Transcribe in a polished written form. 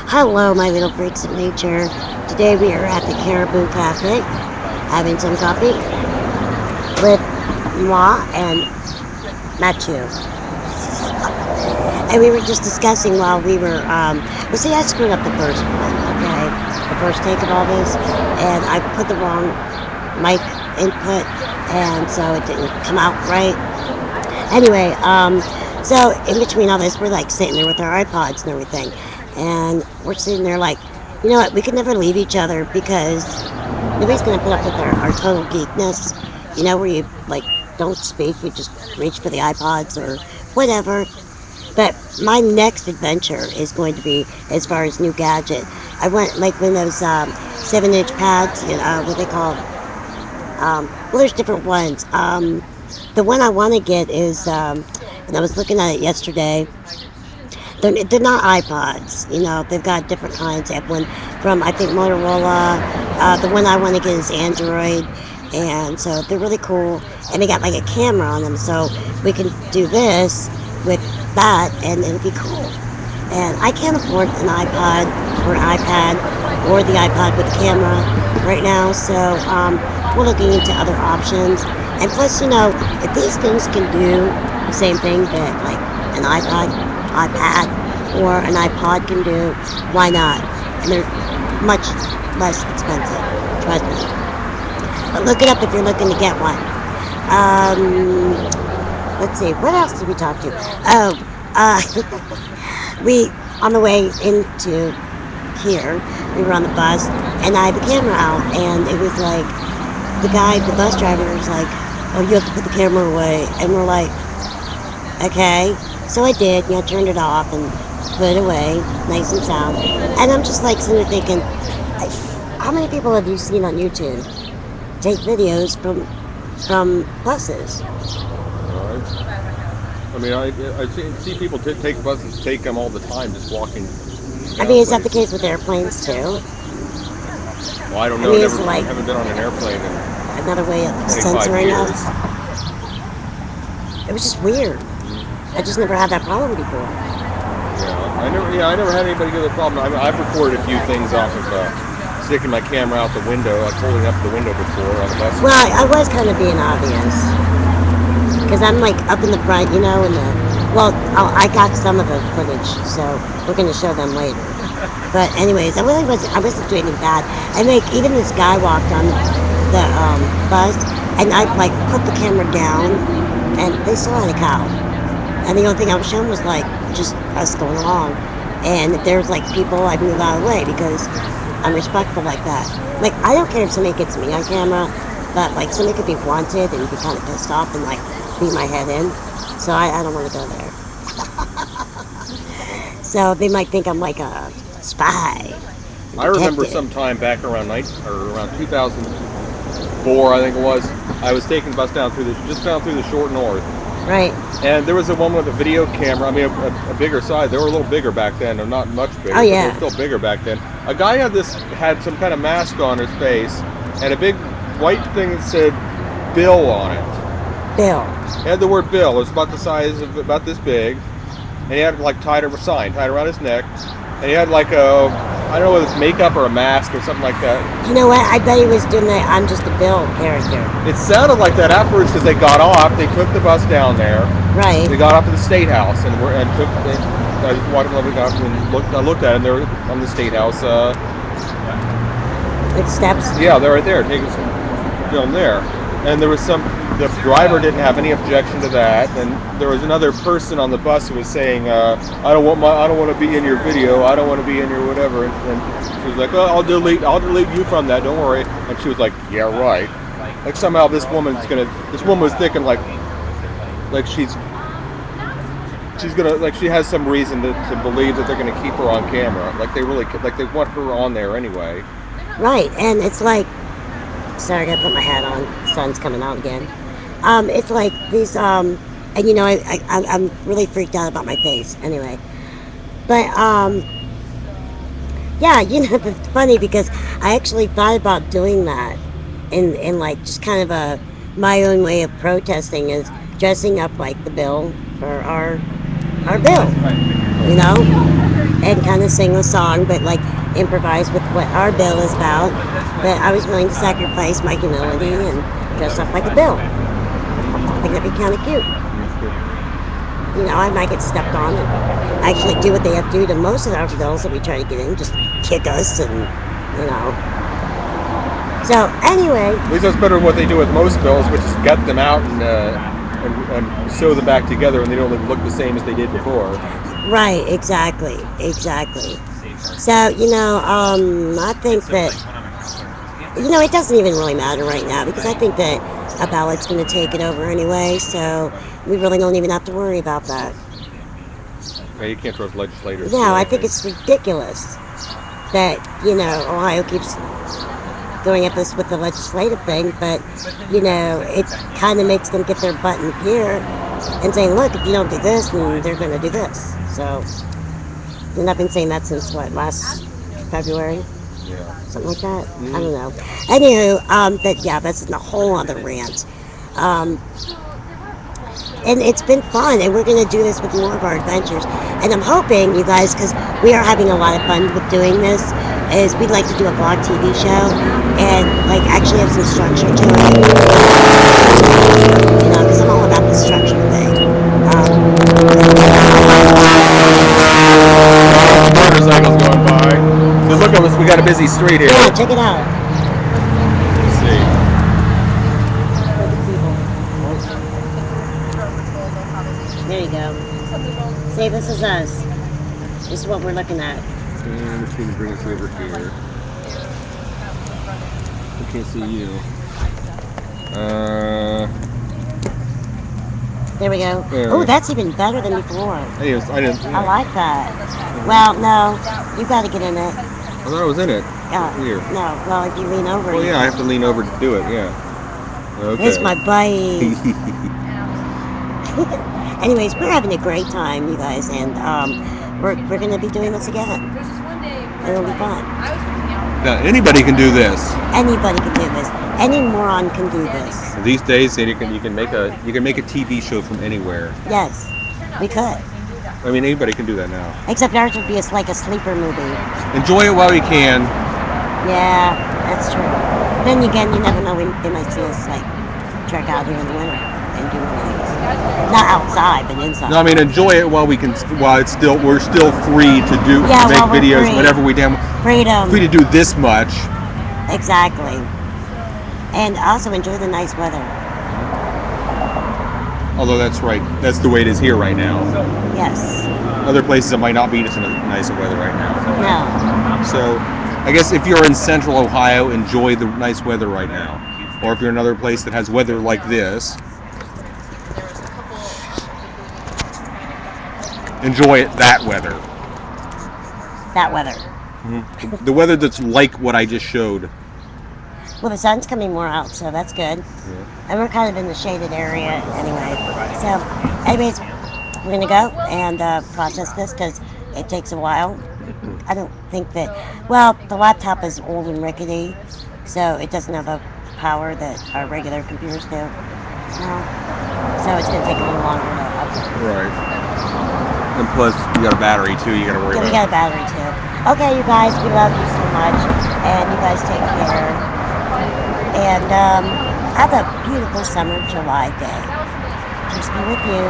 Hello, my little freaks of nature. Today we are at the Caribou Cafe, having some coffee with moi and Mathieu. And we were just discussing while we were, well, see, I screwed up the first one, okay? The first take of all this, and I put the wrong mic input, and so it didn't come out right. Anyway, so in between all this, we're like sitting there with our iPods and everything. And we're sitting there like, you know what, we could never leave each other because nobody's going to put up with our total geekness, you know, where you like don't speak, you just reach for the iPods or whatever. But my next adventure is going to be as far as new gadget. I went like one of those 7-inch pads, you know, what they call, well, there's different ones. The one I want to get is, and I was looking at it yesterday, they're not iPods, you know, they've got different kinds. They have one from, I think, Motorola. The one I want to get is Android, and so they're really cool. And they got like a camera on them, so we can do this with that, and it'll be cool. And I can't afford an iPod or an iPad or the iPod with a camera right now, so we're looking into other options. And plus, you know, if these things can do the same thing that like an iPad or an iPod can do, why not? And they're much less expensive, trust me. But look it up if you're looking to get one. Let's see, what else did we talk to? Oh, we, on the way into here, we were on the bus, and I had the camera out, and it was like, the bus driver was like, oh, you have to put the camera away. And we're like, okay. So I did, you know, turned it off and put it away, nice and sound. And I'm just like sitting there thinking, how many people have you seen on YouTube take videos from buses? I mean, I see people take buses, take them all the time, just walking. I mean, is that the case with airplanes too? Well, I don't know. I haven't been on an airplane in another way of 25 censoring years. us. It was just weird. I just never had that problem before. I never had anybody give the problem. I've recorded a few things off of sticking my camera out the window, like holding up the window before on the bus. Well, I was kind of being obvious. Because I'm like up in the front, you know, I got some of the footage, so we're going to show them later. But anyways, I wasn't doing anything bad. And like, even this guy walked on the bus, and I like put the camera down, and they still had a cow. And the only thing I was showing was like just us going along. And if there's like people, I'd move out of the way because I'm respectful like that. Like, I don't care if somebody gets me on camera, but like somebody could be wanted and be kind of pissed off and like beat my head in. So I don't want to go there. So they might think I'm like a spy. I remember sometime back around 2004, I think it was. I was taking the bus down through the short north. Right. And there was a woman with a video camera. I mean, a bigger size. They were a little bigger back then. They're not much bigger. Oh, yeah. But they were still bigger back then. A guy had some kind of mask on his face and a big white thing that said Bill on it. Bill. It had the word Bill. It was about the size of about this big. And he had like tied around his neck. And he had like I don't know whether it's makeup or a mask or something like that. You know what? I bet he was doing the I'm just a Bill character. It sounded like that afterwards because they got off. They took the bus down there. Right. They got off at the State House I walked up and I looked at it. And they were on the State House. Like steps. Yeah, they're right there. Taking some film there. And there was the driver didn't have any objection to that. And there was another person on the bus who was saying, I don't want to be in your video. I don't want to be in your whatever. And she was like, oh, I'll delete you from that. Don't worry. And she was like, yeah, right. Like somehow this woman was thinking like she's gonna, like she has some reason to believe that they're gonna keep her on camera. Like they want her on there anyway. Right. And it's like, sorry, I gotta put my hat on. The sun's coming out again. It's like these, and you know, I'm really freaked out about my face anyway. But, yeah, you know, it's funny because I actually thought about doing that in like just kind of my own way of protesting is dressing up like the Bill for our bill, you know? and kind of sing a song, but like improvise with what our bill is about. But I was willing to sacrifice my humility and dress up like a bill. I think that'd be kind of cute. You know, I might get stepped on and actually do what they have to do to most of our bills that we try to get in, just kick us and, you know. So, anyway. At least that's better than what they do with most bills, which is gut them out and sew them back together, and they don't look the same as they did before. Right, exactly. So, you know, I think that, you know, it doesn't even really matter right now, because I think that a ballot's going to take it over anyway, so we really don't even have to worry about that. Yeah, you can't trust legislators. No, I think it's ridiculous that, you know, Ohio keeps going at this with the legislative thing, but, you know, it kind of makes them get their butt in gear and saying, look, if you don't do this, then they're going to do this. So, and I've been saying that since, what, last February? Yeah. Something like that? Mm. I don't know. Anywho, but yeah, that's a whole other rant. And it's been fun, and we're going to do this with more of our adventures. And I'm hoping, you guys, because we are having a lot of fun with doing this, is we'd like to do a vlog TV show and, like, actually have some structure to it. You know, because I'm all about the structure thing. Motorcycles going by. So look at us, we got a busy street here. Yeah, check it out. Let's see. There you go. See, this is us. This is what we're looking at. And it's going to bring us over here. I can't see you. There we go. Oh, that's even better than before. I like that. Well, no, you got to get in it. I thought I was in it. Here. No, well, if you lean over. Well, yeah, I have to lean over to do it. Yeah. Okay. Here's my bike. Anyways, we're having a great time, you guys, and we're going to be doing this again. It'll be fun. Now, anybody can do this. Anybody can do this. Any moron can do this. These days, you can make a TV show from anywhere. Yes, we could. I mean, anybody can do that now. Except ours would be like a sleeper movie. Enjoy it while you can. Yeah, that's true. Then again, you never know when they might see us like trek out here in the winter and do one of these. Not outside, but inside. No, I mean enjoy it while we can. While it's still, we're still free to do make videos free. whenever we damn. Freedom. Free to do this much. Exactly. And also enjoy the nice weather. Although that's right, that's the way it is here right now. Yes. Other places it might not be this nice weather right now. No. So, I guess if you're in central Ohio, enjoy the nice weather right now. Or if you're in another place that has weather like this, enjoy that weather. That weather. Mm-hmm. The weather that's like what I just showed. Well, the sun's coming more out, so that's good. Yeah. And we're kind of in the shaded area anyway. So, anyways, we're going to go and process this because it takes a while. I don't think that... Well, the laptop is old and rickety, so it doesn't have the power that our regular computers do. So it's going to take a little longer to upload. Right. And plus, you got a battery, too, you got to worry about. We got a battery, too. Okay, you guys, we love you so much, and you guys take care. And have a beautiful summer July day. Peace be with you.